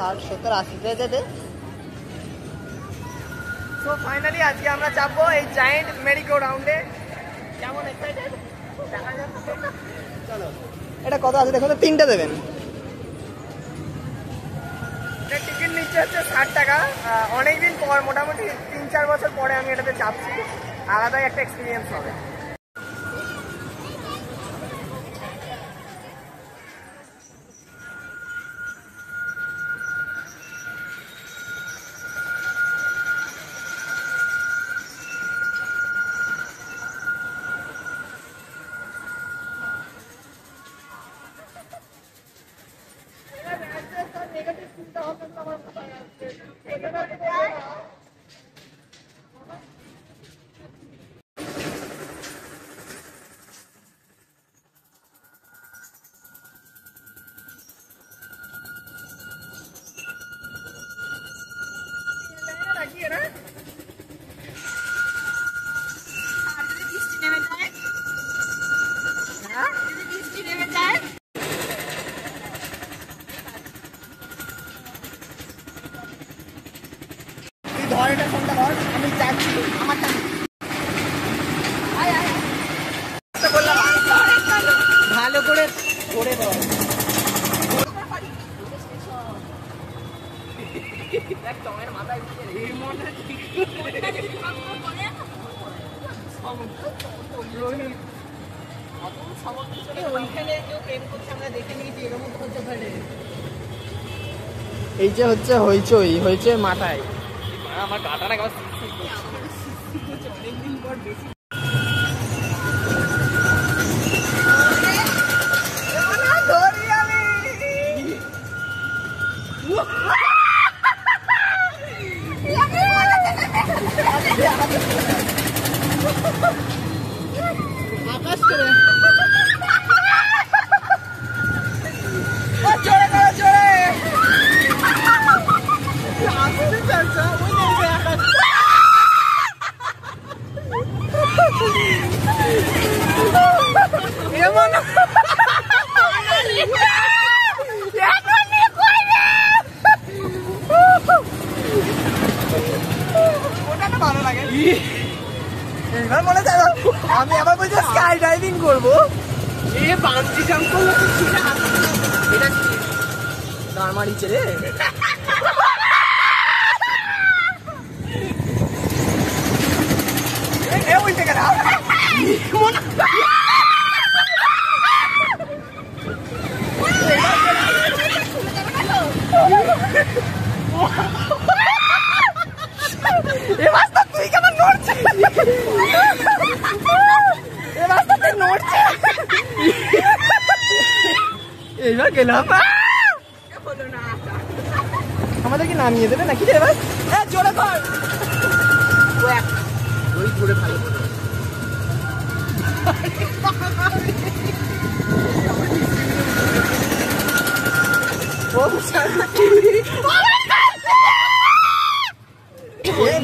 60, 70, 80 দে। So finally আজকে আমরা যাবো এই জায়েন্ট মেরিগো রাউন্ডে। কেমন এক্সাইটেড দেখা যাক। চলো, এটা কত আছে দেখো তো, 3টে দেবেন। টিকিট নিচ্ছে হচ্ছে 60 টাকা। অনেকদিন পর, মোটামুটি 3-4 বছর পরে আমি এটাতে চাপছি। আলাদাই একটা এক্সপিরিয়েন্স হবে। ভালো করে ধরে ধর। এই যে হচ্ছে হইচই, হইচই মাথায় আমার গাটাটা অনেকদিন পর বেশি। আকাশ করে ভালো লাগে। এবার মনে যায় আমি আবার বলছি স্কাই ডাইভিং করবো। বাঞ্জি জাম্প করবো। এটা কি দাঁড় মারিছে রে। উল্টে গেল তুই কেমন নড়ছে, নড়ছে। এইবার গেলাম, আমাদের কি নামিয়ে দেবে নাকি রে? এবার জোরে কর, ওই ধরে ভালো করে।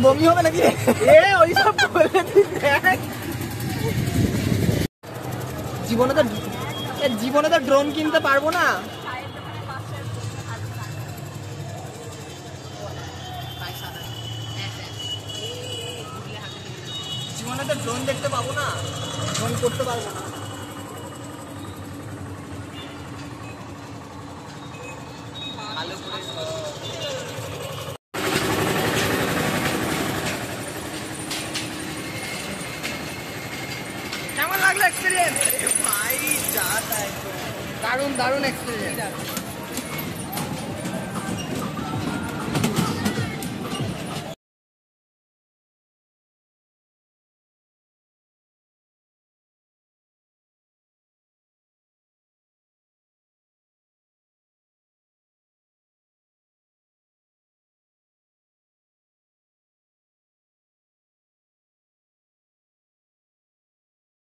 বমি হবে নাকি? ওইসব জীবনে তো ড্রোন কিনতে পারবো না। জীবনে তো ড্রোন দেখতে পাবো না, ড্রোন করতে পারবো না। ভালো করে কেমন লাগলো এক্সপিরিয়েন্স? ভাই দারুণ দারুণ এক্সপিরিয়েন্স।